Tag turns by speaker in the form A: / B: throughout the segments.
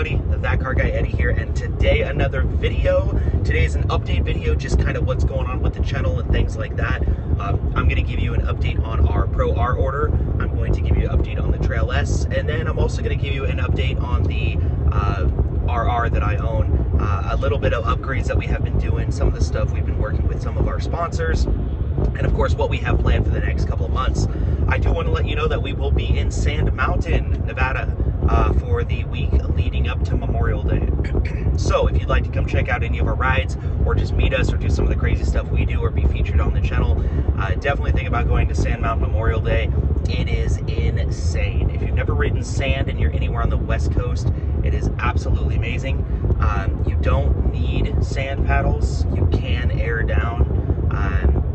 A: everybody, That Car Guy Eddie here, and today another video. Today's an update video, just kind of what's going on with the channel and things like that. I'm going to give you an update on our Pro R order. I'm going to give you an update on the Trail S, and then I'm also going to give you an update on the RR that I own. A little bit of upgrades that we have been doing, some of the stuff we've been working with some of our sponsors, and of course what we have planned for the next couple of months. I do want to let you know that we will be in Sand Mountain, Nevada, for the week leading up to Memorial Day. So if you'd like to come check out any of our rides, or just meet us, or do some of the crazy stuff we do, or be featured on the channel, definitely think about going to Sand Mountain Memorial Day. It is insane. If you've never ridden sand and you're anywhere on the West Coast, it is absolutely amazing. You don't need sand paddles. You can air down.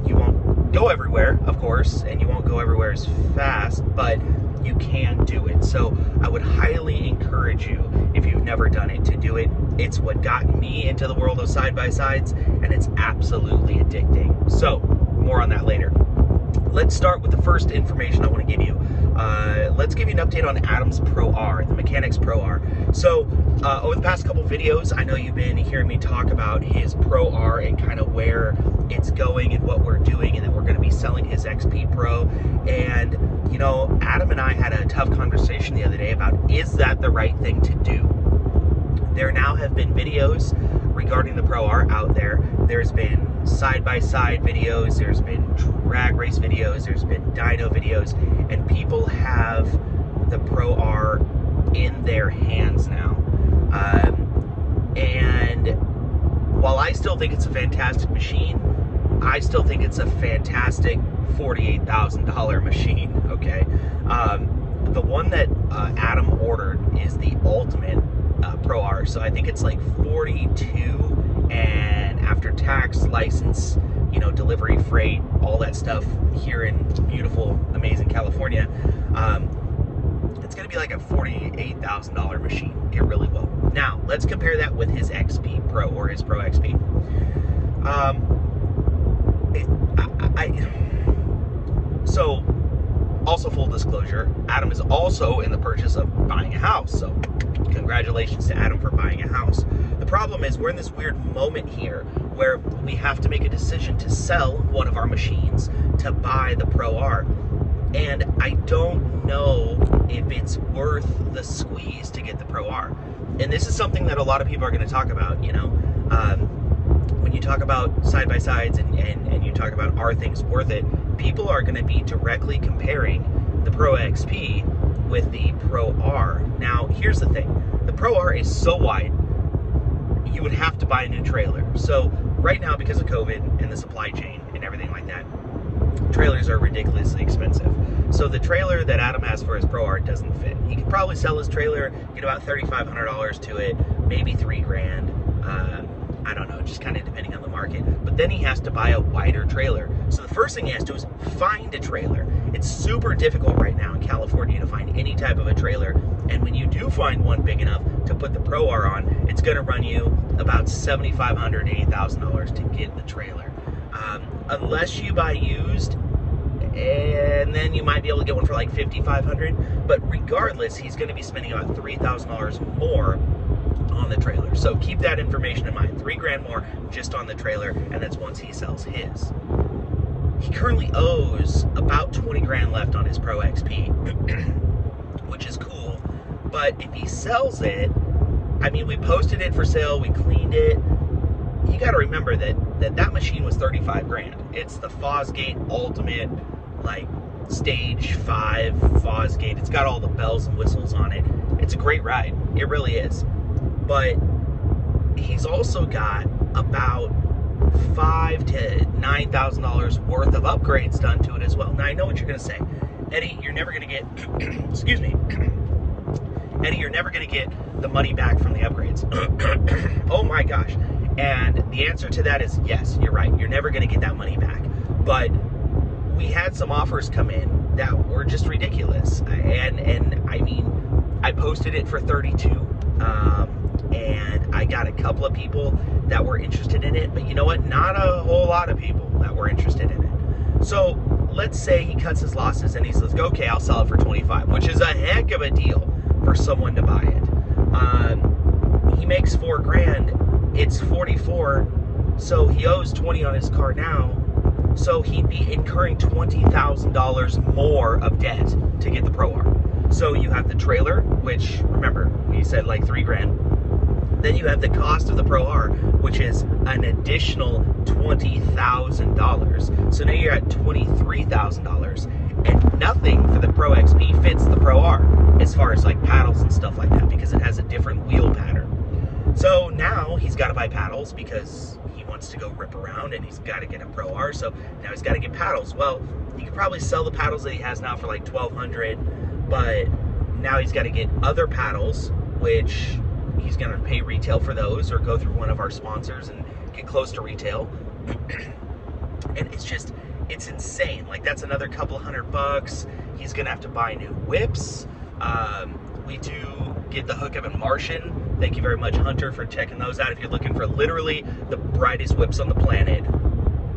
A: You won't go everywhere, of course, and you won't go everywhere as fast, but you can do it. So I would highly encourage you, if you've never done it, to do it. It's what got me into the world of side-by-sides, and it's absolutely addicting. So more on that later. Let's start with the first information I want to give you. Let's give you an update on Adam's Pro R, the Mechanics Pro R. So over the past couple videos, I know you've been hearing me talk about his Pro R and kind of where it's going and what we're doing, and that we're going to be selling his XP Pro. And you know, Adam and I had a tough conversation the other day about, is that the right thing to do? There now have been videos regarding the Pro R out there. There's been side-by-side videos, there's been drag race videos, there's been dyno videos, and people have the Pro R in their hands now. And while I still think it's a fantastic machine, I still think it's a fantastic $48,000 machine, okay? The one that Adam ordered is the ultimate Pro R, so I think it's like 42, and after tax, license, you know, delivery, freight, all that stuff here in beautiful, amazing California, it's gonna be like a $48,000 machine. It really will. Now, let's compare that with his XP Pro, or his Pro XP. So, also full disclosure, Adam is also in the purchase of buying a house, so congratulations to Adam for buying a house. The problem is, we're in this weird moment here where we have to make a decision to sell one of our machines to buy the Pro R. And I don't know if it's worth the squeeze to get the Pro R. And this is something that a lot of people are going to talk about, you know. When you talk about side-by-sides and you talk about, are things worth it, people are going to be directly comparing the Pro XP with the Pro R. Now, here's the thing. The Pro R is so wide, you would have to buy a new trailer. So right now, because of COVID and the supply chain and everything like that, trailers are ridiculously expensive. So the trailer that Adam has for his Pro R doesn't fit. He could probably sell his trailer, get about $3,500 to it, maybe $3,000. I don't know, just kind of depending on the market. But then he has to buy a wider trailer. So the first thing he has to do is find a trailer. It's super difficult right now in California to find any type of a trailer. And when you do find one big enough to put the Pro R on, it's going to run you about $7,500 to $8,000 to get the trailer. Unless you buy used, and then you might be able to get one for like $5,500. But regardless, he's going to be spending about $3,000 more on the trailer. So keep that information in mind. $3,000 more just on the trailer, and that's once he sells his. He currently owes about $20,000 left on his Pro XP, which is cool. But if he sells it, I mean, we posted it for sale, we cleaned it. You got to remember that machine was $35,000. It's the Fosgate Ultimate, like Stage 5 Fosgate. It's got all the bells and whistles on it. It's a great ride. It really is. But he's also got about $5,000 to $9,000 worth of upgrades done to it as well. Now, I know what you're going to say. Eddie, you're never going to get, excuse me, Eddie, you're never going to get the money back from the upgrades. Oh my gosh. And the answer to that is yes, you're right. You're never going to get that money back. But we had some offers come in that were just ridiculous. And I mean, I posted it for 32. And I got a couple of people that were interested in it, but you know what? Not a whole lot of people that were interested in it. So let's say he cuts his losses and he says, okay, I'll sell it for 25, which is a heck of a deal for someone to buy it. he makes 4 grand, it's 44, so he owes 20 on his car now, so he'd be incurring $20,000 more of debt to get the Pro R. So you have the trailer, which, remember, he said like 3 grand. Then you have the cost of the Pro R, which is an additional $20,000. So now you're at $23,000, and nothing for the Pro XP fits the Pro R as far as like paddles and stuff like that, because it has a different wheel pattern. So now he's got to buy paddles because he wants to go rip around, and he's got to get a Pro R. So now he's got to get paddles. Well, he could probably sell the paddles that he has now for like $1,200, but now he's got to get other paddles, which he's going to pay retail for those, or go through one of our sponsors and get close to retail. And it's insane. Like, that's another couple $100. He's going to have to buy new whips. We do get the hookup in Martian. Thank you very much, Hunter, for checking those out. If you're looking for literally the brightest whips on the planet,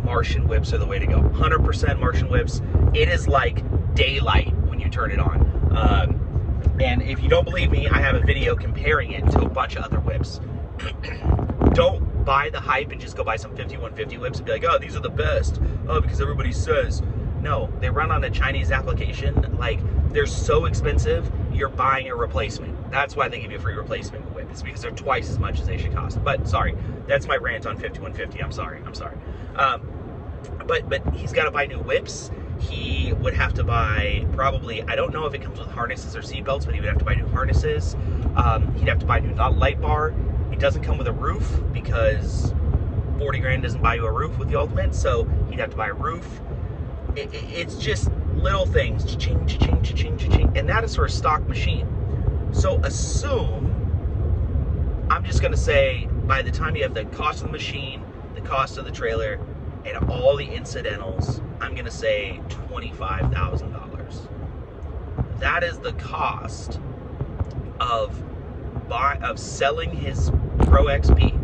A: Martian whips are the way to go. 100% Martian whips. It is like daylight when you turn it on. And if you don't believe me, I have a video comparing it to a bunch of other whips. Don't buy the hype and just go buy some 5150 whips and be like, oh, these are the best. Oh, because everybody says. No, they run on a Chinese application. Like, they're so expensive, you're buying a replacement. That's why they give you a free replacement whip. It's because they're twice as much as they should cost. But sorry, that's my rant on 5150. I'm sorry. But he's got to buy new whips. He would have to buy probably, I don't know if it comes with harnesses or seatbelts, but he would have to buy new harnesses. He'd have to buy a new light bar. It doesn't come with a roof because 40 grand doesn't buy you a roof with the Ultimate, so he'd have to buy a roof. It's just little things, cha-ching, cha-ching, cha-ching, cha-ching, and that is for a stock machine. So assume, I'm just going to say, by the time you have the cost of the machine, the cost of the trailer, and all the incidentals, I'm going to say $25,000. That is the cost of selling his Pro XP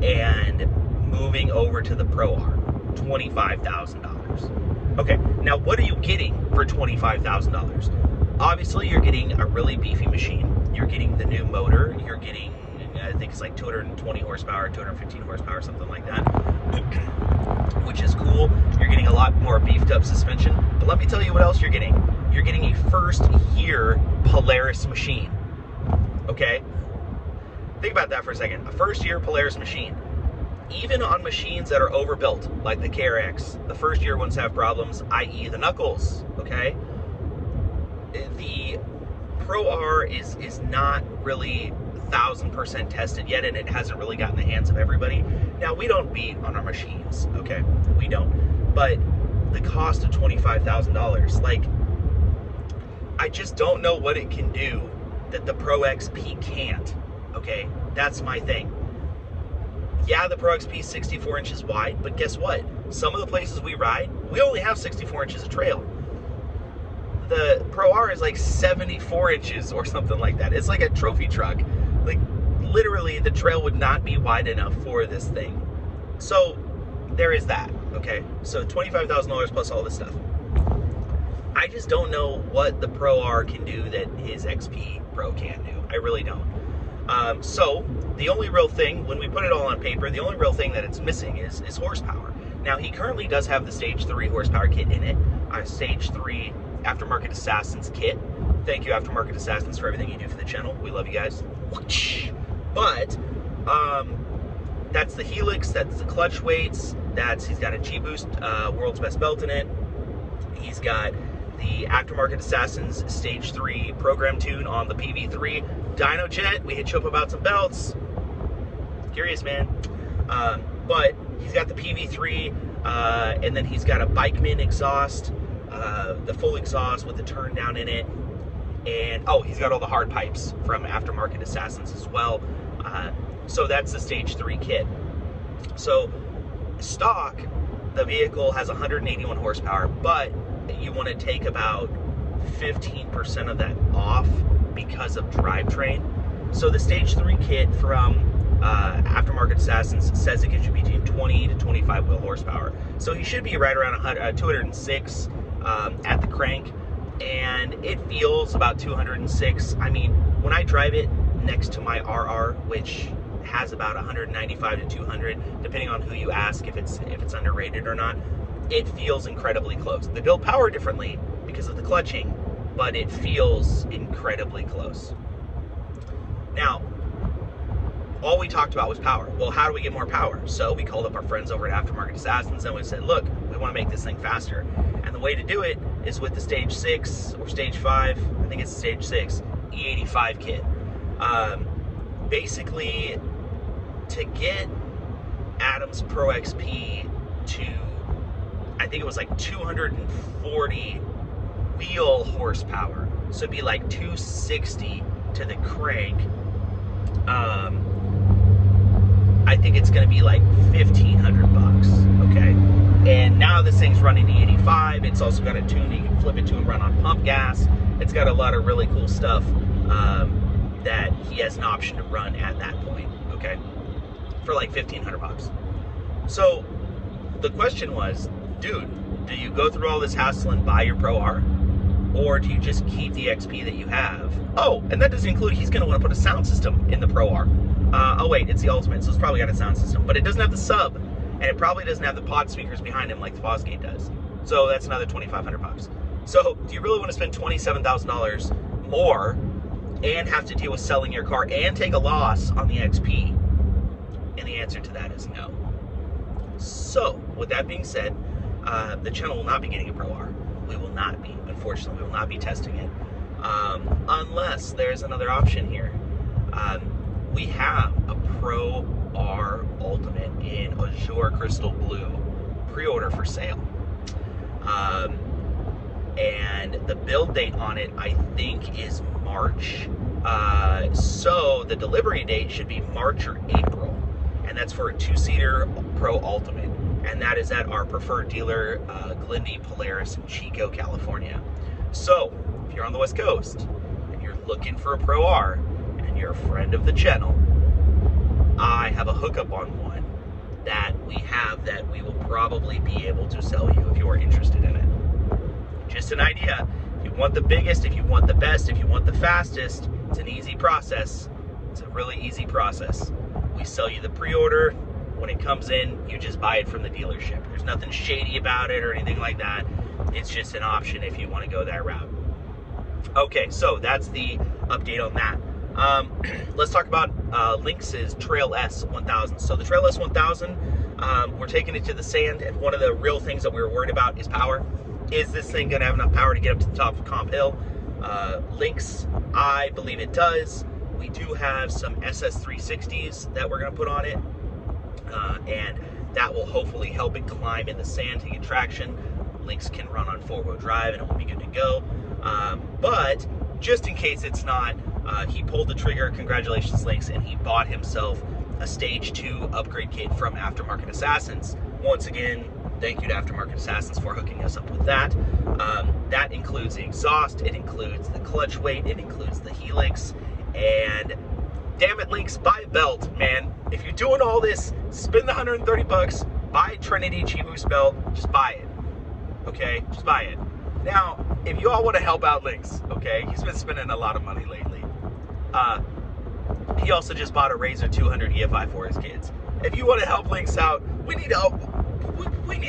A: and moving over to the Pro R. $25,000. Okay, now what are you getting for $25,000? Obviously, you're getting a really beefy machine. You're getting the new motor. You're getting, I think it's like 220 horsepower, 215 horsepower, something like that, which is cool. You're getting a lot more beefed up suspension. But let me tell you what else you're getting. You're getting a first-year Polaris machine. Okay? Think about that for a second. A first-year Polaris machine. Even on machines that are overbuilt, like the KRX, the first year ones have problems, i.e. the knuckles, okay? The Pro R is not really 1,000% tested yet, and it hasn't really gotten in the hands of everybody. Now, we don't beat on our machines, okay? We don't. But the cost of $25,000, like, I just don't know what it can do that the Pro XP can't, okay? That's my thing. Yeah, the Pro XP is 64 inches wide, but guess what? Some of the places we ride, we only have 64 inches of trail. The Pro R is like 74 inches or something like that. It's like a trophy truck. Like, literally, the trail would not be wide enough for this thing. So, there is that, okay? So, $25,000 plus all this stuff. I just don't know what the Pro R can do that his XP Pro can't do. I really don't. So, the only real thing, when we put it all on paper, the only real thing that it's missing is horsepower. Now, he currently does have the Stage 3 horsepower kit in it, a Stage 3 Aftermarket Assassins kit. Thank you, Aftermarket Assassins, for everything you do for the channel. We love you guys. But, that's the helix, that's the clutch weights, he's got a G-Boost World's Best Belt in it. He's got the Aftermarket Assassins Stage 3 program tune on the PV3 Dyno Jet. We hit you up about some belts. Curious, man. But he's got the PV3, and then he's got a Bikeman exhaust, the full exhaust with the turn down in it. And, oh, he's got all the hard pipes from Aftermarket Assassins as well. So that's the Stage 3 kit. So, stock, the vehicle has 181 horsepower, but you want to take about 15% of that off because of drivetrain. So the Stage 3 kit from Aftermarket Assassins says it gives you between 20 to 25 wheel horsepower. So he should be right around 206 at the crank, and it feels about 206. I mean, when I drive it, next to my RR, which has about 195 to 200, depending on who you ask, if it's underrated or not. It feels incredibly close. They build power differently because of the clutching, but it feels incredibly close. Now, all we talked about was power. Well, how do we get more power? So we called up our friends over at Aftermarket Assassins and we said, look, we want to make this thing faster. And the way to do it is with the Stage 6 or Stage 5, I think it's Stage 6, E85 kit. Basically, to get Adam's Pro XP to, I think it was like 240 wheel horsepower. So it'd be like 260 to the crank. I think it's going to be like $1,500, okay? And now this thing's running the 85. It's also got a tune you can flip it to and run on pump gas. It's got a lot of really cool stuff that he has an option to run at that point, okay? For like $1,500. So the question was, dude, do you go through all this hassle and buy your Pro R? Or do you just keep the XP that you have? Oh, and that doesn't include, he's going to want to put a sound system in the Pro R. Oh wait, it's the Ultimate, so it's probably got a sound system. But it doesn't have the sub, and it probably doesn't have the pod speakers behind him like the Fosgate does. So that's another $2,500. So do you really want to spend $27,000 more and have to deal with selling your car and take a loss on the XP? And the answer to that is no. So with that being said, the channel will not be getting a Pro R. We will not be. Unfortunately, we will not be testing it unless there's another option here. We have a Pro R Ultimate in Rzr Crystal Blue pre-order for sale. And the build date on it, I think, is March. So the delivery date should be March or April. And that's for a 2-seater Pro Ultimate. And that is at our preferred dealer, Glendy Polaris in Chico, California. So, if you're on the West Coast, and you're looking for a Pro R, and you're a friend of the channel, I have a hookup on one that we have that we will probably be able to sell you if you are interested in it. Just an idea. If you want the biggest, if you want the best, if you want the fastest, it's an easy process. It's a really easy process. We sell you the pre-order. When it comes in, you just buy it from the dealership. There's nothing shady about it or anything like that. It's just an option if you want to go that route. Okay, so that's the update on that. Let's talk about Lynx's Trail S 1000. So the Trail S 1000, we're taking it to the sand, and one of the real things that we were worried about is power. Is this thing going to have enough power to get up to the top of Comp Hill? Lynx, I believe it does. We do have some SS360s that we're going to put on it. And that will hopefully help it climb in the sand to get traction. Lynx can run on 4-wheel drive and it will be good to go. But just in case it's not, he pulled the trigger, congratulations Lynx, and he bought himself a Stage 2 upgrade kit from Aftermarket Assassins. Once again, thank you to Aftermarket Assassins for hooking us up with that. That includes the exhaust, it includes the clutch weight, it includes the helix, and damn it, Lynx, buy a belt, man. If you're doing all this, spend the $130, buy a Trinity G-Boost belt, just buy it, okay? Just buy it. Now, if you all want to help out Lynx, okay, he's been spending a lot of money lately. He also just bought a Rzr 200 EFI for his kids. If you want to help Lynx out, we need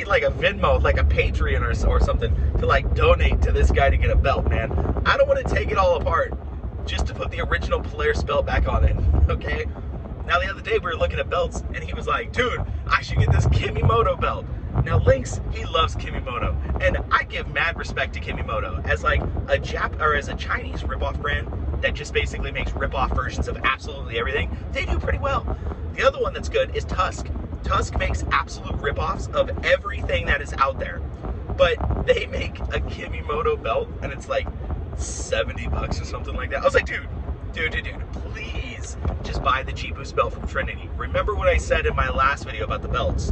A: like a Venmo, like a Patreon or something to like donate to this guy to get a belt, man. I don't want to take it all apart just to put the original Polaris belt back on it, okay? Now the other day we were looking at belts and he was like, dude, I should get this Kimimoto belt. Now Lynx, he loves Kimimoto, and I give mad respect to Kimimoto as like as a Chinese ripoff brand that just basically makes ripoff versions of absolutely everything. They do pretty well. The other one that's good is Tusk. Tusk makes absolute ripoffs of everything that is out there, but they make a Kimimoto belt and it's like $70 or something like that. I was like, dude, please just buy the G-Boost belt from Trinity. Remember what I said in my last video about the belts.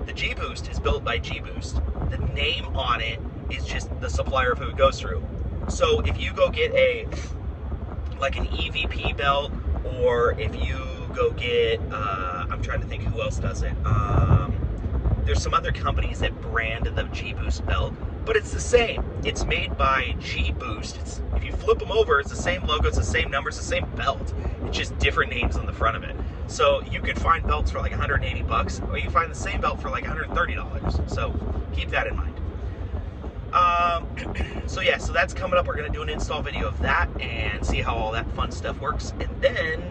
A: The G-Boost is built by G-Boost. The name on it is just the supplier of who it goes through. So if you go get like an EVP belt, or if you go get, I'm trying to think who else does it. There's some other companies that brand the G-Boost belt, but it's the same. It's made by G-Boost. If you flip them over, it's the same logo, it's the same numbers, it's the same belt. It's just different names on the front of it. So you could find belts for like 180 bucks, or you can find the same belt for like $130. So keep that in mind. So yeah, so that's coming up. We're gonna do an install video of that and see how all that fun stuff works. And then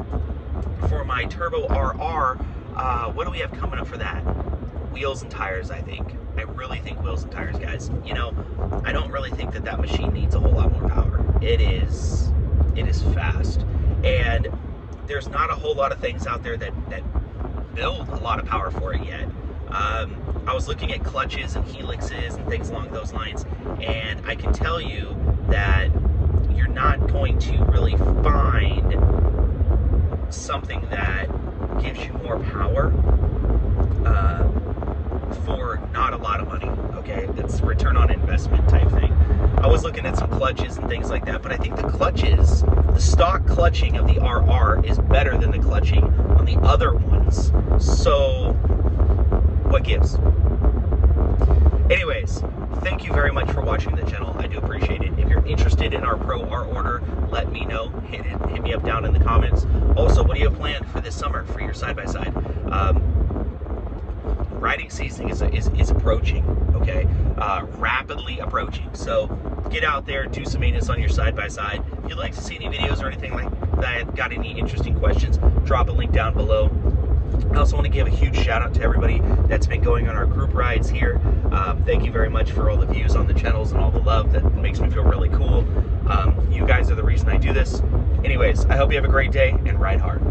A: for my Turbo RR, what do we have coming up for that? Wheels and tires, I think. I really think wheels and tires, guys. You know, I don't really think that machine needs a whole lot more power. It is fast, and there's not a whole lot of things out there that build a lot of power for it yet. I was looking at clutches and helixes and things along those lines, and I can tell you that you're not going to really find something that gives you more power for not a lot of money. Okay, it's return on investment type thing. I was looking at some clutches and things like that, but I think the clutches, the stock clutching of the RR is better than the clutching on the other ones. So what gives? Anyways, thank you very much for watching the channel. I do appreciate it. If you're interested in our Pro R order, let me know. Hit me up down in the comments. Also, what do you have planned for this summer for your side-by-side? Riding season is approaching, okay? Rapidly approaching. So get out there, do some maintenance on your side-by-side. If you'd like to see any videos or anything like that, got any interesting questions, drop a link down below. I also want to give a huge shout out to everybody that's been going on our group rides here. Thank you very much for all the views on the channels and all the love. That makes me feel really cool. You guys are the reason I do this. Anyways, I hope you have a great day and ride hard.